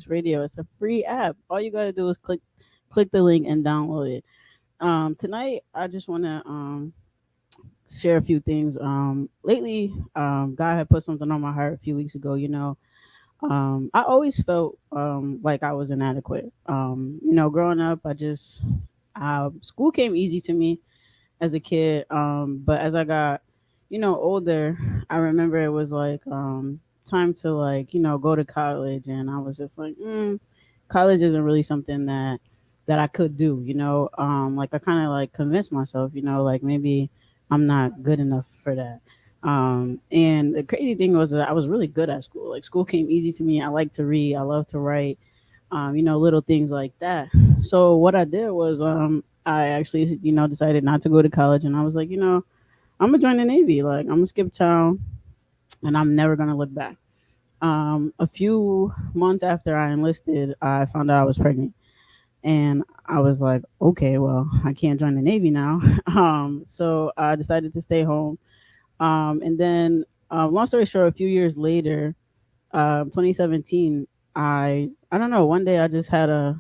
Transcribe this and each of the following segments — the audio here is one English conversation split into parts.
Radio. It's a free app. All you gotta do is click the link and download it. Tonight I just wanna share a few things. Lately, God had put something on my heart a few weeks ago. I always felt like I was inadequate. Growing up, school came easy to me as a kid. But as I got, older, I remember it was like time to go to college, and I was just like, college isn't really something that I could do. Like I kind of like convinced myself, like maybe I'm not good enough for that. And the crazy thing was that I was really good at school. Like school came easy to me. I like to read. I love to write. Little things like that. So what I did was I actually, decided not to go to college, and I was like, I'm gonna join the Navy. Like I'm gonna skip town, and I'm never gonna look back. A few months after I enlisted, I found out I was pregnant, and I was like, okay, well, I can't join the Navy now. So I decided to stay home. And then, long story short, a few years later, 2017, I don't know. One day I just had a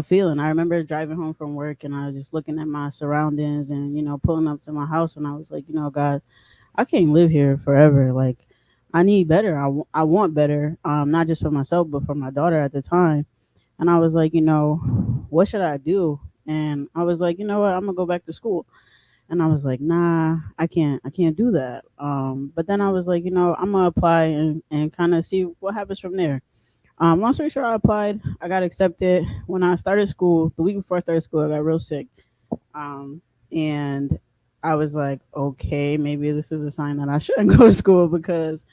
feeling. I remember driving home from work, and I was just looking at my surroundings, and pulling up to my house, and I was like, God, I can't live here forever. Like I need better. I want better. Not just for myself, but for my daughter at the time. And I was like, what should I do? And I was like, you know what, I'm gonna go back to school. And I was like, nah, I can't do that. But then I was like, I'm gonna apply and kind of see what happens from there. Long story short, I applied. I got accepted. When I started school, the week before I started school, I got real sick. Um, and I was like, okay, maybe this is a sign that I shouldn't go to school because,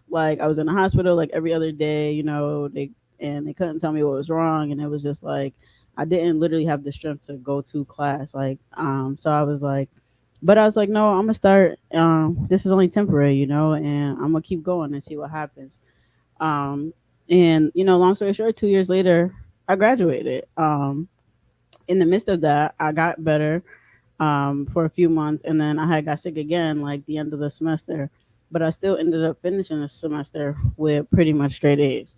like, I was in the hospital like every other day. They couldn't tell me what was wrong, and it was just like I didn't literally have the strength to go to class. So I was like, but I was like, no, I'm gonna start. This is only temporary, and I'm gonna keep going and see what happens. Um, and long story short, 2 years later, I graduated. In the midst of that, I got better for a few months, and then I had got sick again, like the end of the semester. But I still ended up finishing the semester with pretty much straight A's.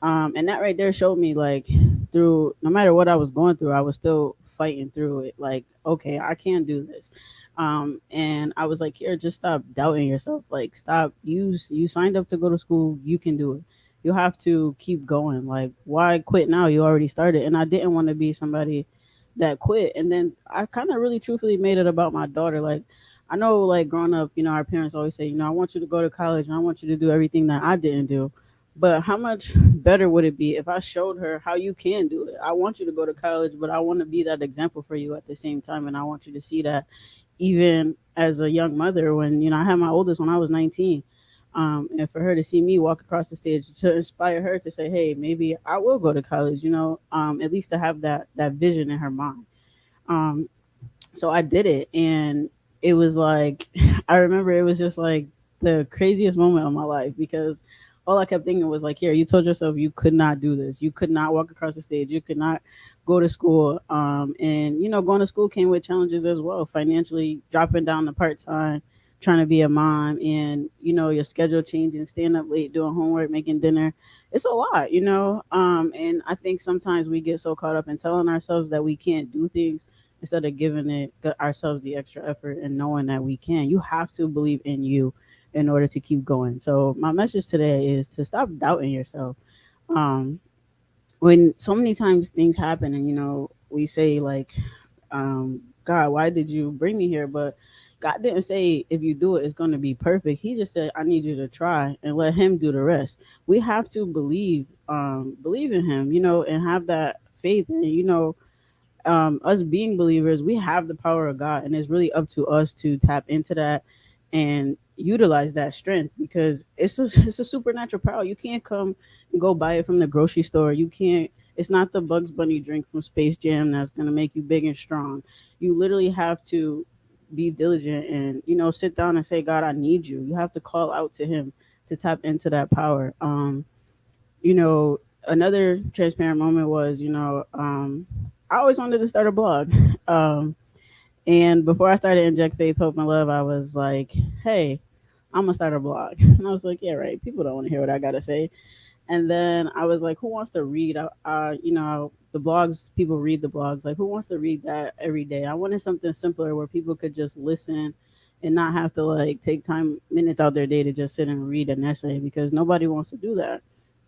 And that right there showed me like through no matter what I was going through, I was still fighting through it. Like, okay, I can do this. And I was like, here, just stop doubting yourself. Like, stop. You signed up to go to school. You can do it. You have to keep going. Like, why quit now? You already started. And I didn't want to be somebody that quit. And then I kind of really truthfully made it about my daughter. Like, I know, like growing up, our parents always say, I want you to go to college and I want you to do everything that I didn't do. But how much better would it be if I showed her how you can do it? I want you to go to college, but I want to be that example for you at the same time. And I want you to see that even as a young mother, when, I had my oldest when I was 19. And for her to see me walk across the stage to inspire her to say, hey, maybe I will go to college, at least to have that vision in her mind. Um, so I did it, and it was like I remember it was just like the craziest moment of my life because all I kept thinking was like, here, you told yourself you could not do this. You could not walk across the stage. You could not go to school. And going to school came with challenges as well, financially dropping down to part time, trying to be a mom, and your schedule changing, staying up late, doing homework, making dinner. It's a lot. And I think sometimes we get so caught up in telling ourselves that we can't do things instead of giving ourselves the extra effort and knowing that we can. You have to believe in you in order to keep going. So my message today is to stop doubting yourself. Um, when so many times things happen, and we say like, God, why did you bring me here? But God didn't say if you do it, it's going to be perfect. He just said, I need you to try and let Him do the rest. We have to believe in Him, and have that faith. And us being believers, we have the power of God, and it's really up to us to tap into that and utilize that strength because it's a supernatural power. You can't come and go buy it from the grocery store. You can't. It's not the Bugs Bunny drink from Space Jam that's gonna make you big and strong. You literally have to be diligent and sit down and say, God, I need you. You have to call out to Him to tap into that power. You know, Another transparent moment was, I always wanted to start a blog. Um, and before I started Inject Faith, Hope, and Love, I was like, hey, I'm going to start a blog. And I was like, yeah, right. People don't want to hear what I got to say. And then I was like, who wants to read? The blogs, people read the blogs. Like, who wants to read that every day? I wanted something simpler where people could just listen and not have to like take time minutes out their day to just sit and read an essay because nobody wants to do that.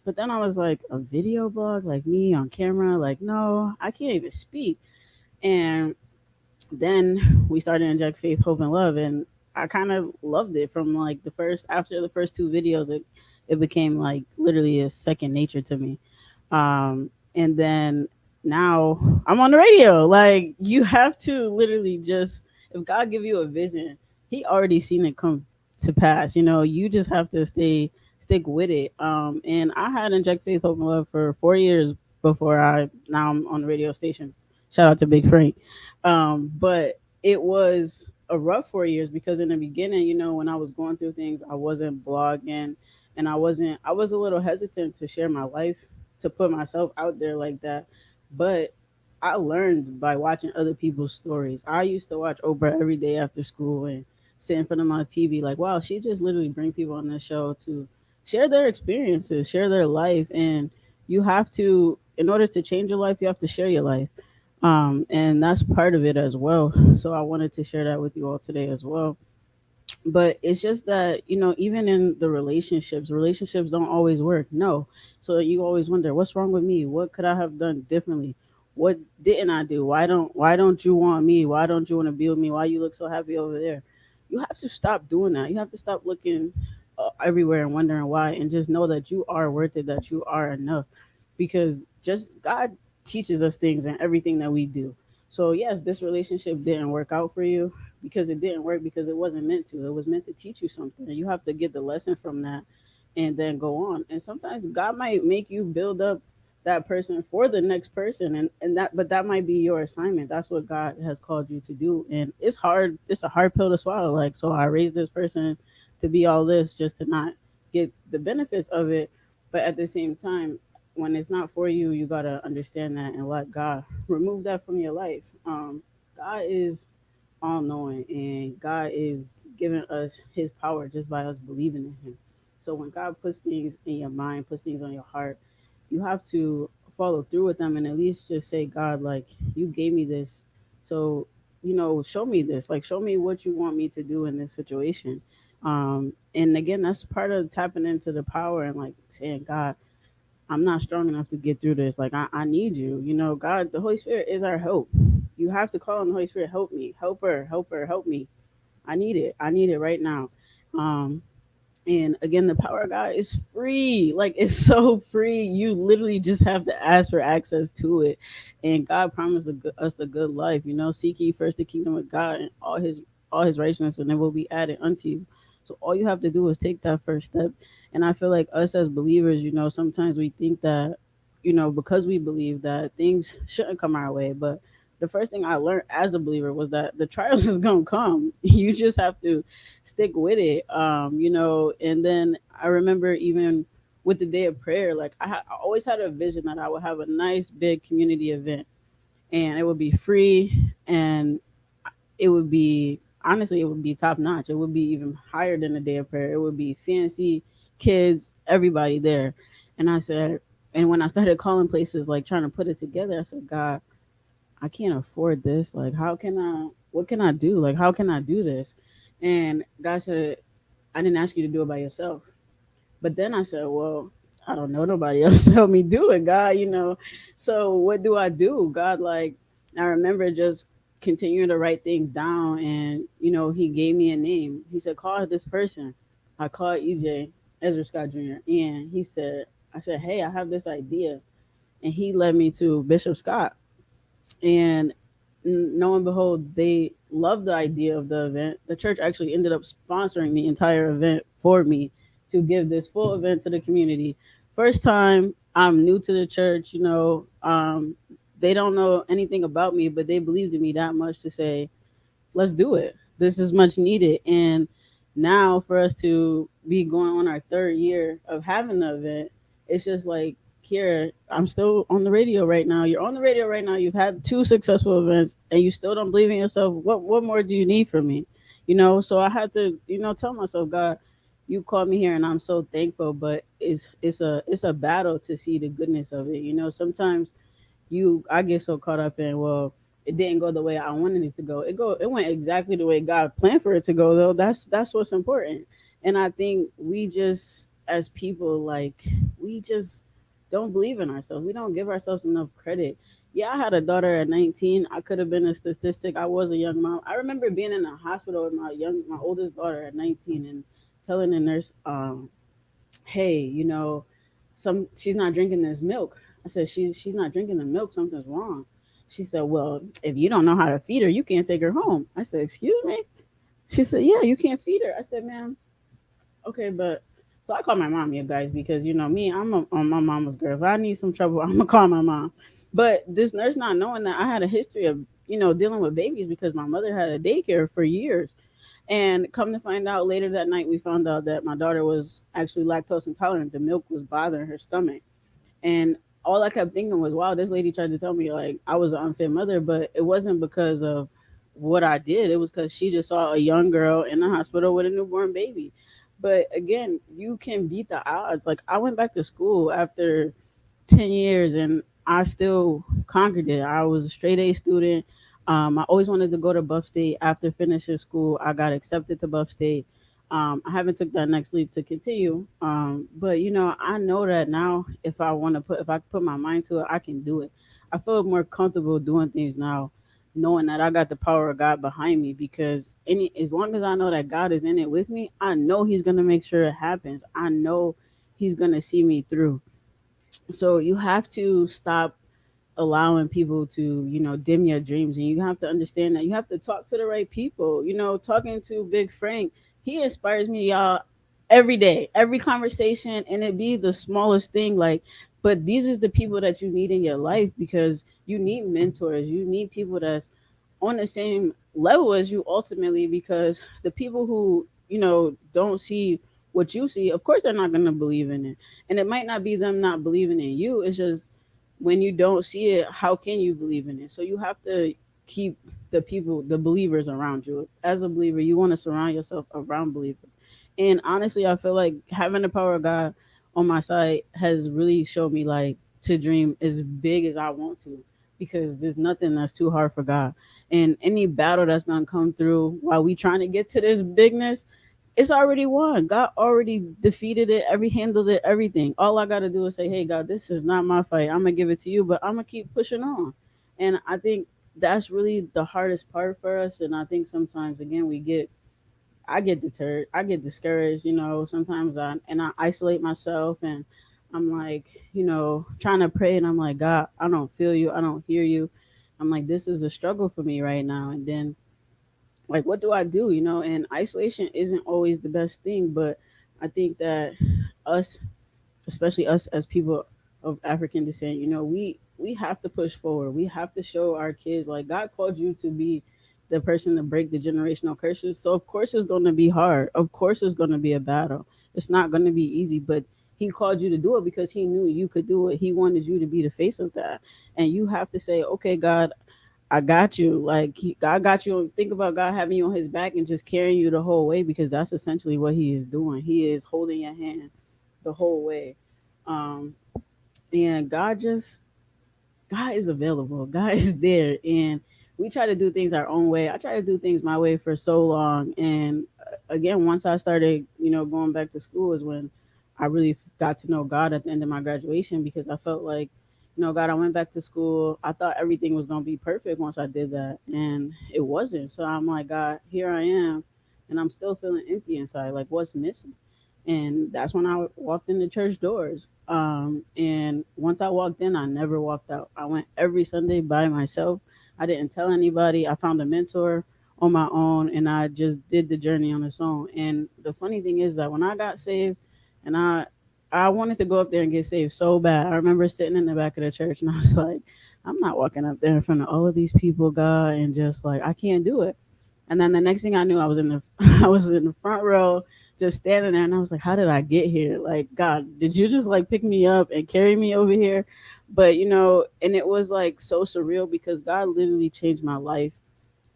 But then I was like, a video blog, like me on camera, like no, I can't even speak. And then we started Inject Faith, Hope, and Love, and I kind of loved it from like the first after the first two videos. It became like literally a second nature to me. And then now I'm on the radio. Like you have to literally just if God give you a vision, He already seen it come to pass. You know, you just have to stick with it. And I had Inject Faith, Hope, and Love for 4 years before I now I'm on the radio station. Shout out to Big Frank. But it was a rough 4 years because in the beginning, you know, when I was going through things, I wasn't blogging and I was a little hesitant to share my life, to put myself out there like that. But I learned by watching other people's stories. I used to watch Oprah every day after school and sit in front of my TV like, wow, she just literally bring people on the show to share their experiences, share their life. And you have to, in order to change your life, you have to share your life. And that's part of it as well. So I wanted to share that with you all today as well. But it's just that, you know, even in the relationships don't always work. No. So you always wonder, what's wrong with me? What could I have done differently? What didn't I do? Why don't you want me? Why don't you want to be with me? Why you look so happy over there? You have to stop doing that. You have to stop looking everywhere and wondering why, and just know that you are worth it, that you are enough, because just God teaches us things in everything that we do. So yes, this relationship didn't work out for you because it didn't work because it wasn't meant to. It was meant to teach you something, and you have to get the lesson from that and then go on. And sometimes God might make you build up that person for the next person, and that but that might be your assignment. That's what God has called you to do. And it's hard, it's a hard pill to swallow. Like, so I raised this person to be all this just to not get the benefits of it. But at the same time, when it's not for you, you gotta understand that and let God remove that from your life. God is all knowing, and God is giving us His power just by us believing in Him. So when God puts things in your mind, puts things on your heart, you have to follow through with them and at least just say, God, like, you gave me this. So, you know, show me this. Like, show me what you want me to do in this situation. And again, that's part of tapping into the power and like saying, God, I'm not strong enough to get through this. Like, I need you. You know, God, the Holy Spirit is our help. You have to call on the Holy Spirit, help me, help her, help me. I need it. I need it right now. Um, and again, the power of God is free. Like, it's so free. You literally just have to ask for access to it. And God promised us a good life. You know, seek ye first the kingdom of God and all his righteousness, and it will be added unto you. So all you have to do is take that first step. And I feel like us as believers, you know, sometimes we think that, you know, because we believe that things shouldn't come our way. But the first thing I learned as a believer was that the trials is gonna come. You just have to stick with it. You know, and then I remember even with the day of prayer, like I always had a vision that I would have a nice big community event, and it would be free, and it would be honestly, it would be top notch. It would be even higher than the day of prayer. It would be fancy, kids, everybody there. And I said, and when I started calling places, like trying to put it together, I said, God, I can't afford this. Like, how can I? What can I do? Like, how can I do this? And God said, I didn't ask you to do it by yourself. But then I said, well, I don't know nobody else to help me do it, God, you know. So what do I do? God, like, I remember just continuing to write things down, and you know, He gave me a name. He said, call this person. I called EJ, Ezra Scott Jr. And he said, I said, hey, I have this idea. And he led me to Bishop Scott. And lo and behold, they loved the idea of the event. The church actually ended up sponsoring the entire event for me to give this full event to the community. First time, I'm new to the church, you know. They don't know anything about me, but they believed in me that much to say, let's do it. This is much needed. And now for us to be going on our third year of having the event, it's just like, Kiera, I'm still on the radio right now. You're on the radio right now. You've had two successful events and you still don't believe in yourself. What more do you need from me? You know, so I had to, you know, tell myself, God, you called me here, and I'm so thankful. But it's a battle to see the goodness of it. Sometimes I get so caught up in, well, it didn't go the way I wanted it to go. It went exactly the way God planned for it to go, though. That's what's important. And I think we just, as people, like, we just don't believe in ourselves. We don't give ourselves enough credit. Yeah, I had a daughter at 19. I could have been a statistic. I was a young mom. I remember being in a hospital with my oldest daughter at 19, and telling the nurse, hey, she's not drinking this milk. I said, she's not drinking the milk. Something's wrong. She said, well, if you don't know how to feed her, you can't take her home. I said, excuse me? She said, yeah, you can't feed her. I said, ma'am, okay, but so I called my mom, you guys, because me, I'm my mama's girl. If I need some trouble, I'm gonna call my mom. But this nurse, not knowing that I had a history of dealing with babies, because my mother had a daycare for years. And come to find out, later that night, we found out that my daughter was actually lactose intolerant. The milk was bothering her stomach. And all I kept thinking was, wow, this lady tried to tell me like I was an unfit mother, but it wasn't because of what I did. It was because she just saw a young girl in the hospital with a newborn baby. But again, you can beat the odds. Like, I went back to school after 10 years, and I still conquered it. I was a straight A student. I always wanted to go to Buff State. After finishing school, I got accepted to Buff State. I haven't took that next leap to continue. But I know that now, if I put my mind to it, I can do it. I feel more comfortable doing things now, knowing that I got the power of God behind me, because as long as I know that God is in it with me, I know He's gonna make sure it happens. I know He's gonna see me through. So you have to stop allowing people to dim your dreams, and you have to understand that you have to talk to the right people. Talking to Big Frank, he inspires me, y'all, every day, every conversation, and it be the smallest thing, like, but these is the people that you need in your life, because you need mentors, you need people that's on the same level as you, ultimately, because the people who don't see what you see, of course they're not going to believe in it. And it might not be them not believing in you, it's just, when you don't see it, how can you believe in it? So you have to keep the believers around you. As a believer, you want to surround yourself around believers. And honestly, I feel like having the power of God on my side has really showed me, like, to dream as big as I want to, because there's nothing that's too hard for God. And any battle that's gonna come through while we trying to get to this bigness, it's already won. God already defeated it, handled it, everything. All I gotta do is say, hey, God, this is not my fight. I'm gonna give it to you, but I'm gonna keep pushing on. And I think that's really the hardest part for us. And I think sometimes, again, I get deterred, I get discouraged. Sometimes I isolate myself, and I'm like, trying to pray, and I'm like, God, I don't feel you, I don't hear you. I'm like, this is a struggle for me right now. And then, like, what do I do? And isolation isn't always the best thing, but I think that us, especially us as people of African descent, we have to push forward. We have to show our kids, like, God called you to be the person to break the generational curses. So of course it's going to be hard. Of course it's going to be a battle. It's not going to be easy, but He called you to do it because He knew you could do it. He wanted you to be the face of that. And you have to say, okay, God, I got you. Like, God got you. Think about God having you on His back and just carrying you the whole way, because that's essentially what He is doing. He is holding your hand the whole way. Um, and God is available. God is there, and we try to do things our own way. I try to do things my way for so long, and again, once I started, going back to school, is when I really got to know God at the end of my graduation, because I felt like, God, I went back to school. I thought everything was gonna be perfect once I did that, and it wasn't. So I'm like, God, here I am, and I'm still feeling empty inside. Like, what's missing? And that's when I walked in the church doors. And once I walked in, I never walked out. I went every Sunday by myself. I didn't tell anybody. I found a mentor on my own, and I just did the journey on its own. And the funny thing is that when I got saved, and I wanted to go up there and get saved so bad. I remember sitting in the back of the church, and I was like, I'm not walking up there in front of all of these people, God, and just like, I can't do it. And then the next thing I knew, I was in the I was in the front row, just standing there, and I was like, how did I get here? Like, God, did you just like pick me up and carry me over here? But and it was like so surreal, because God literally changed my life,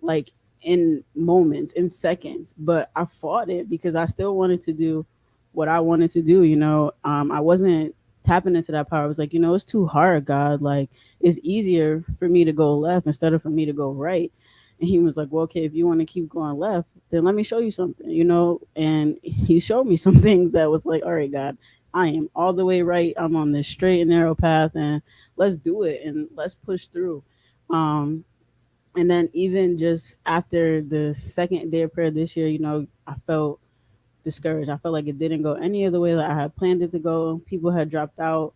like, in moments, in seconds. But I fought it because I still wanted to do what I wanted to do. I wasn't tapping into that power. I was like, it's too hard, God. Like, it's easier for me to go left instead of for me to go right. And he was like, well, okay, if you want to keep going left, then let me show you something. And he showed me some things that was like, all right, God, I am all the way right. I'm on this straight and narrow path, and let's do it and let's push through. Um, and then even just after the second day of prayer this year, I felt discouraged. I felt like it didn't go any of the way that I had planned it to go. People had dropped out,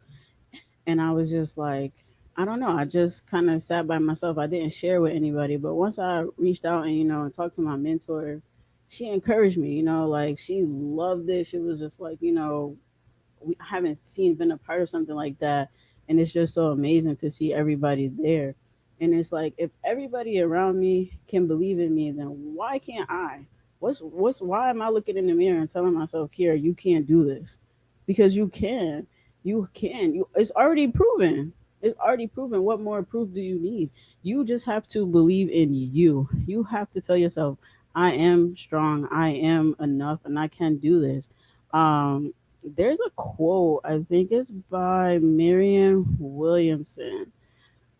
and I was just like, I don't know. I just kind of sat by myself. I didn't share with anybody. But once I reached out and and talked to my mentor, she encouraged me. Like she loved it. She was just like, we haven't seen been a part of something like that, and it's just so amazing to see everybody there. And it's like, if everybody around me can believe in me, then why can't I? What's why am I looking in the mirror and telling myself, Kiera, you can't do this? Because you can. It's already proven. It's already proven. What more proof do you need? You just have to believe in you. You have to tell yourself, I am strong, I am enough, and I can do this. um there's a quote, I think it's by Marianne Williamson.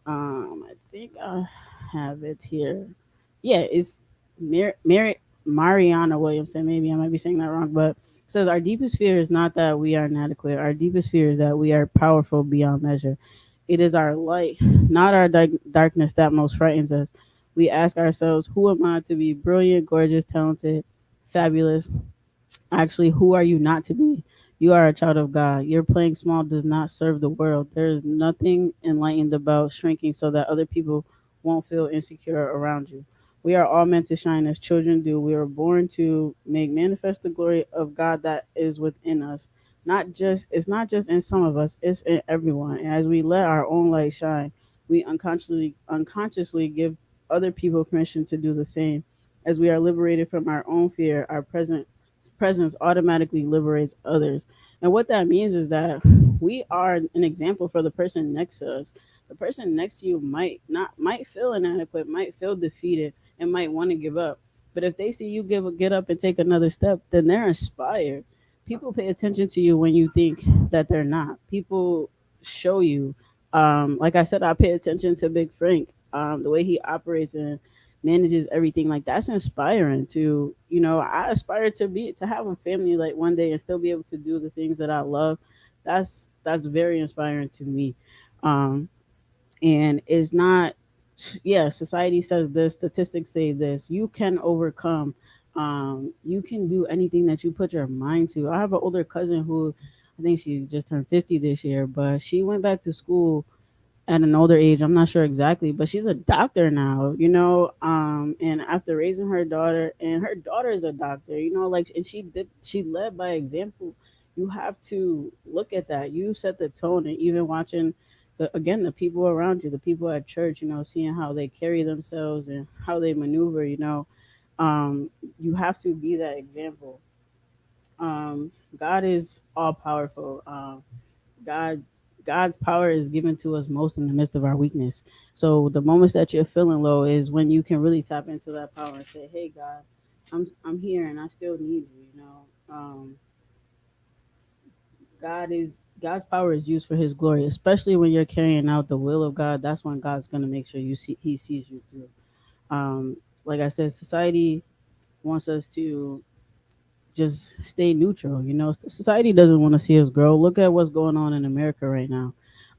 I think I have it here. Yeah, it's Mariana Williamson. Maybe I might be saying that wrong, but it says our deepest fear is not that we are inadequate. Our deepest fear is that we are powerful beyond measure. It is our light, not our darkness, that most frightens us. We ask ourselves, who am I to be brilliant, gorgeous, talented, fabulous? Actually, who are you not to be? You are a child of God. Your playing small does not serve the world. There is nothing enlightened about shrinking so that other people won't feel insecure around you. We are all meant to shine as children do. We are born to make manifest the glory of God that is within us. It's not just in some of us, it's in everyone. And as we let our own light shine, we unconsciously give other people permission to do the same. As we are liberated from our own fear, our presence automatically liberates others. And what that means is that we are an example for the person next to us. The person next to you might feel inadequate, might feel defeated, and might want to give up. But if they see you get up and take another step, then they're inspired. People pay attention to you when you think that they're not. People show you. Like I said, I pay attention to Big Frank. The way he operates and manages everything, like that's inspiring. To I aspire to have a family like one day and still be able to do the things that I love. That's very inspiring to me. Um and it's not, yeah, society says this, statistics say this, you can overcome. You can do anything that you put your mind to. I have an older cousin who, I think she just turned 50 this year, but she went back to school at an older age. I'm not sure exactly, but she's a doctor now. And after raising her daughter, and her daughter is a doctor, like, and she led by example. You have to look at that. You set the tone, and even watching the people around you, the people at church, seeing how they carry themselves and how they maneuver. Um, you have to be that example. God is all powerful. God God's power is given to us most in the midst of our weakness. So the moments that you're feeling low is when you can really tap into that power and say, "Hey God, I'm here and I still need you." God is God's power is used for His glory, especially when you're carrying out the will of God. That's when God's gonna make sure He sees you through. Like I said, society wants us to just stay neutral. Society doesn't want to see us grow. Look at what's going on in America right now.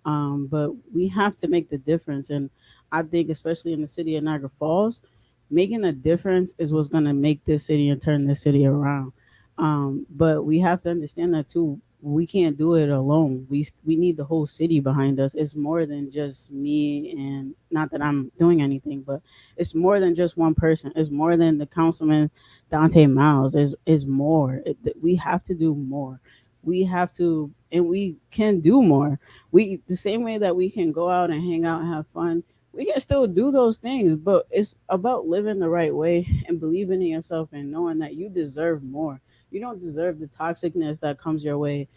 But we have to make the difference. And I think, especially in the city of Niagara Falls, making a difference is what's going to make this city and turn this city around. But we have to understand that too. We can't do it alone. We need the whole city behind us. It's more than just me, and not that I'm doing anything, but it's more than just one person. It's more than the councilman Dante Miles. Is more. We have to do more. We have to, and we can do more. We The same way that we can go out and hang out and have fun, we can still do those things, but it's about living the right way and believing in yourself and knowing that you deserve more. You don't deserve the toxicness that comes your way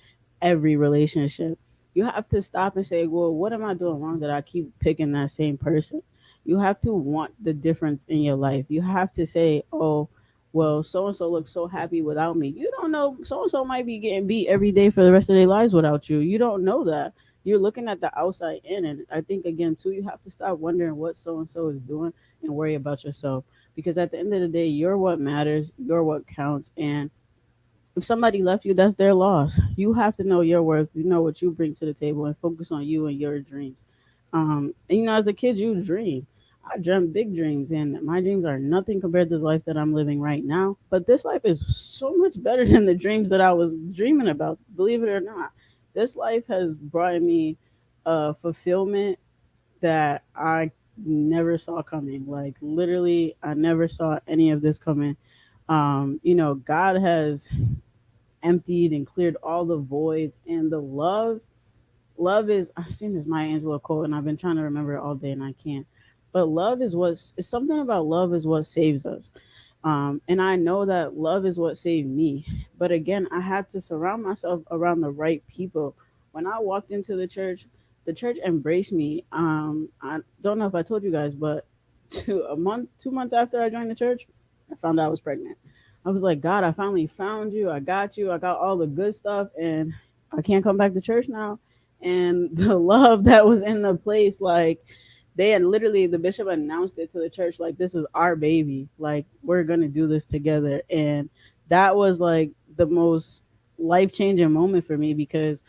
every relationship. You have to stop and say, well, what am I doing wrong that I keep picking that same person? You have to want the difference in your life. You have to say, oh, well, so and so looks so happy without me. You don't know, so and so might be getting beat every day for the rest of their lives without you. You don't know that. You're looking at the outside in, and I think again too, you have to stop wondering what so and so is doing and worry about yourself, because at the end of the day, you're what matters, you're what counts. And if somebody left you, that's their loss. You have to know your worth, you know what you bring to the table, and focus on you and your dreams. And as a kid, you dream. I dreamt big dreams, and my dreams are nothing compared to the life that I'm living right now. But this life is so much better than the dreams that I was dreaming about, believe it or not. This life has brought me fulfillment that I never saw coming. Like, literally, I never saw any of this coming. God has emptied and cleared all the voids, and the love is, I've seen this Maya Angelou quote and I've been trying to remember it all day and I can't. But love is what's it's something about love is what saves us. And I know that love is what saved me. But again, I had to surround myself around the right people. When I walked into the church embraced me. I don't know if I told you guys, but 2 months after I joined the church, I found out I was pregnant. I was like, God, I finally found you. I got you. I got all the good stuff, and I can't come back to church now. And the love that was in the place, like, they had literally, the bishop announced it to the church, like, this is our baby, like, we're gonna do this together. And that was like the most life-changing moment for me, because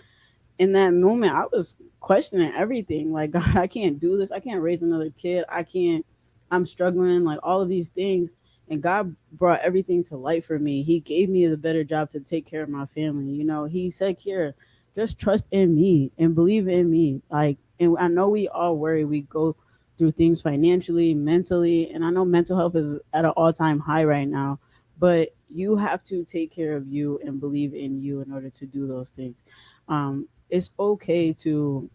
in that moment I was questioning everything, like, God, I can't do this, I can't raise another kid, I can't, I'm struggling, like, all of these things. And God brought everything to light for me. He gave me the better job to take care of my family. He said, Kiera, just trust in me and believe in me. Like, and I know we all worry, we go through things financially, mentally, and I know mental health is at an all-time high right now, but you have to take care of you and believe in you in order to do those things. It's okay to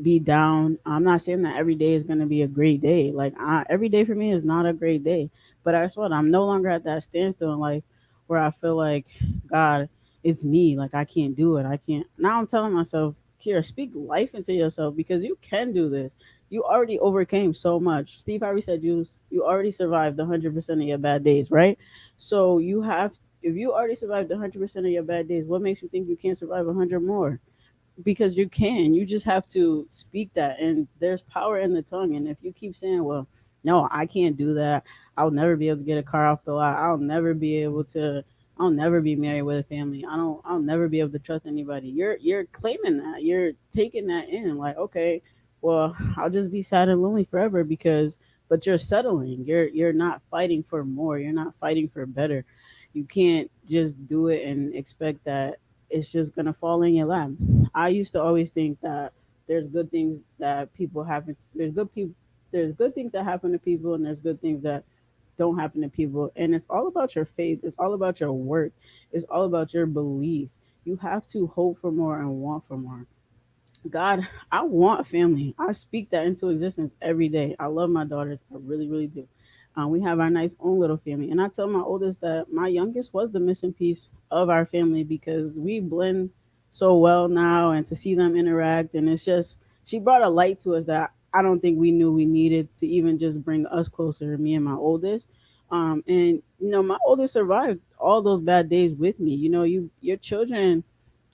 be down. I'm not saying that every day is going to be a great day. Like, every day for me is not a great day. But I swear, I'm no longer at that standstill in life where I feel like, God, it's me. Like, I can't do it. I can't. Now I'm telling myself, Kira, speak life into yourself, because you can do this. You already overcame so much. Steve Harvey said you already survived 100% of your bad days, right? So if you already survived 100% of your bad days, what makes you think you can't survive 100 more? Because you can. You just have to speak that, and there's power in the tongue. And if you keep saying, well, no, I can't do that, I'll never be able to get a car off the lot, I'll never be married with a family, I'll never be able to trust anybody, you're claiming that, you're taking that in, like, okay, well, I'll just be sad and lonely forever, because but you're settling, you're not fighting for more, you're not fighting for better. You can't just do it and expect that it's just gonna fall in your lap. I used to always think that there's good things that people happen. There's good people. There's good things that happen to people, and there's good things that don't happen to people. And it's all about your faith. It's all about your work. It's all about your belief. You have to hope for more and want for more. God, I want a family. I speak that into existence every day. I love my daughters. I really, really do. We have our nice own little family. And I tell my oldest that my youngest was the missing piece of our family, because we blend so well now, and to see them interact. And it's just, she brought a light to us that I don't think we knew we needed to even just bring us closer, me and my oldest. And my oldest survived all those bad days with me. Your children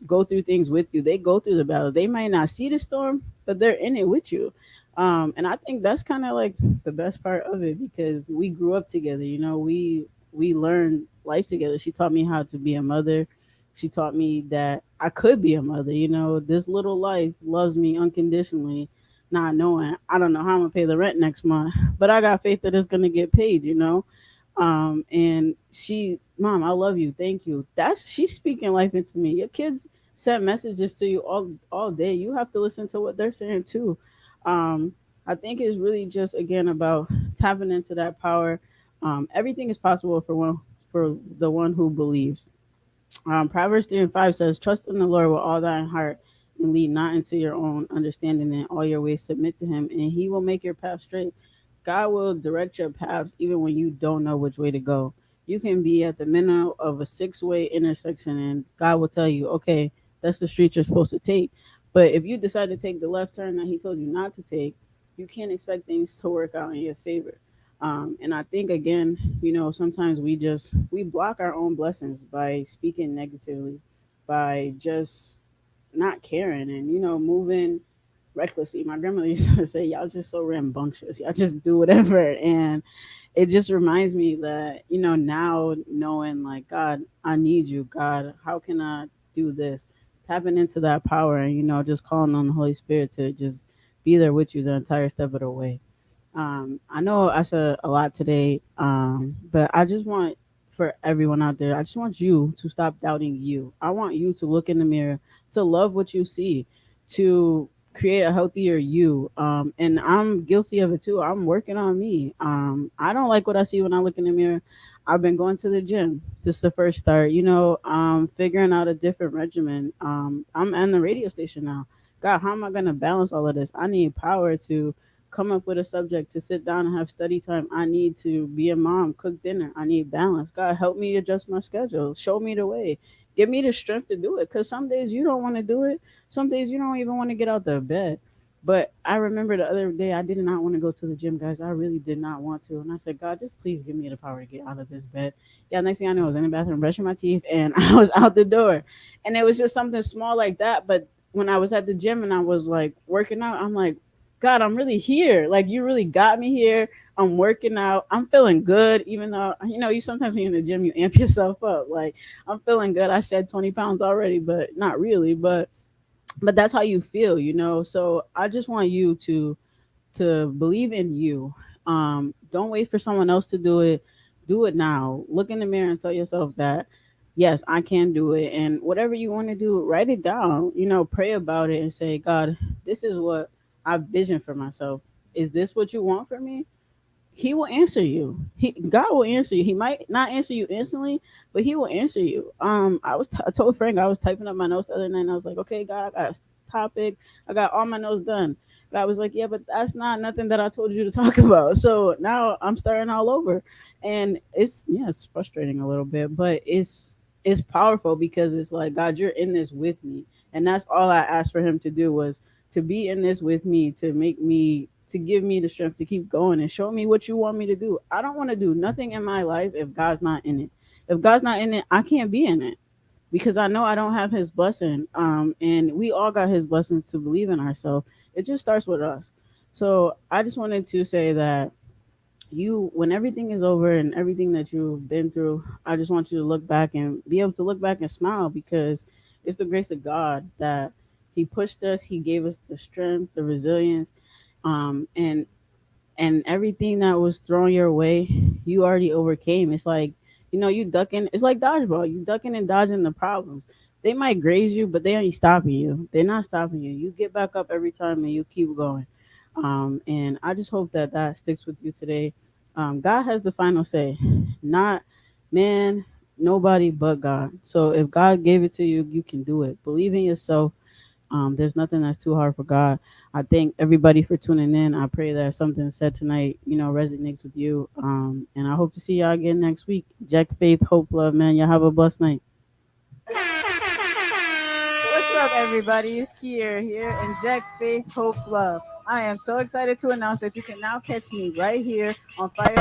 go through things with you. They go through the battle. They might not see the storm, but they're in it with you. And I think that's kind of like the best part of it, because we grew up together. We learned life together. She taught me how to be a mother. She taught me that I could be a mother. This little life loves me unconditionally, not knowing, I don't know how I'm gonna pay the rent next month, but I got faith that it's gonna get paid. And Mom, I love you, thank you. She's speaking life into me. Your kids send messages to you all day. You have to listen to what they're saying too. um I think it's really just, again, about tapping into that power. Everything is possible for the one who believes. Proverbs 3 and 5 says, trust in the Lord with all thine heart, and lead not into your own understanding. In all your ways submit to him, and he will make your path straight. God will direct your paths even when you don't know which way to go. You can be at the middle of a six-way intersection, and God will tell you, okay, that's the street you're supposed to take. But if you decide to take the left turn that he told you not to take, you can't expect things to work out in your favor. And I think again, sometimes we block our own blessings by speaking negatively, by just not caring and moving recklessly. My grandmother used to say, "Y'all just so rambunctious. Y'all just do whatever." And it just reminds me that now knowing like, God, I need you. God, how can I do this? Tapping into that power and just calling on the Holy Spirit to just be there with you the entire step of the way. I know I said a lot today, but I just want for everyone out there, I just want you to stop doubting you. I want you to look in the mirror, to love what you see, to create a healthier you. And I'm guilty of it too. I'm working on me. I don't like what I see when I look in the mirror. I've been going to the gym. This is the first start. Figuring out a different regimen. I'm on the radio station now. God, how am I gonna balance all of this? I need power to come up with a subject, to sit down and have study time. I need to be a mom, cook dinner. I need balance. God, help me adjust my schedule. Show me the way. Give me the strength to do it. Because some days you don't want to do it. Some days you don't even want to get out the bed. But I remember the other day I did not want to go to the gym, guys. I really did not want to. And I said, God, just please give me the power to get out of this bed. Yeah, next thing I know, I was in the bathroom brushing my teeth and I was out the door. And it was just something small like that. But when I was at the gym and I was like working out, I'm like, God, I'm really here. Like you really got me here. I'm working out. I'm feeling good, even though you sometimes when you're in the gym you amp yourself up. Like I'm feeling good. I shed 20 pounds already, but not really. But that's how you feel. So I just want you to believe in you. Don't wait for someone else to do it. Do it now. Look in the mirror and tell yourself that yes, I can do it. And whatever you want to do, write it down. Pray about it and say, God, this is what I vision for myself. Is this what you want for me? He will answer you. God will answer you. He might not answer you instantly, but he will answer you. I told Frank I was typing up my notes the other night, and I was like, okay, God, I got a topic. I got all my notes done. God was like, yeah, but that's not nothing that I told you to talk about. So now I'm starting all over, and it's frustrating a little bit, but it's powerful because it's like, God, you're in this with me, and that's all I asked for him to do was to be in this with me, to give me the strength to keep going and show me what you want me to do. I don't want to do nothing in my life if God's not in it. If God's not in it, I can't be in it because I know I don't have his blessing. And we all got his blessings to believe in ourselves. It just starts with us. So I just wanted to say that when everything is over and everything that you've been through, I just want you to look back and be able to look back and smile because it's the grace of God that he pushed us. He gave us the strength, the resilience, and everything that was thrown your way, you already overcame. It's like, you ducking. It's like dodgeball. You ducking and dodging the problems. They might graze you, but they ain't stopping you. They're not stopping you. You get back up every time and you keep going. And I just hope that that sticks with you today. God has the final say, not man, nobody but God. So if God gave it to you, you can do it. Believe in yourself. There's nothing that's too hard for God. I thank everybody for tuning in. I pray that something said tonight, resonates with you. And I hope to see y'all again next week. Jack, faith, hope, love, man. Y'all have a blessed night. What's up, everybody? It's Kiera here and Jack, faith, hope, love. I am so excited to announce that you can now catch me right here on Fire.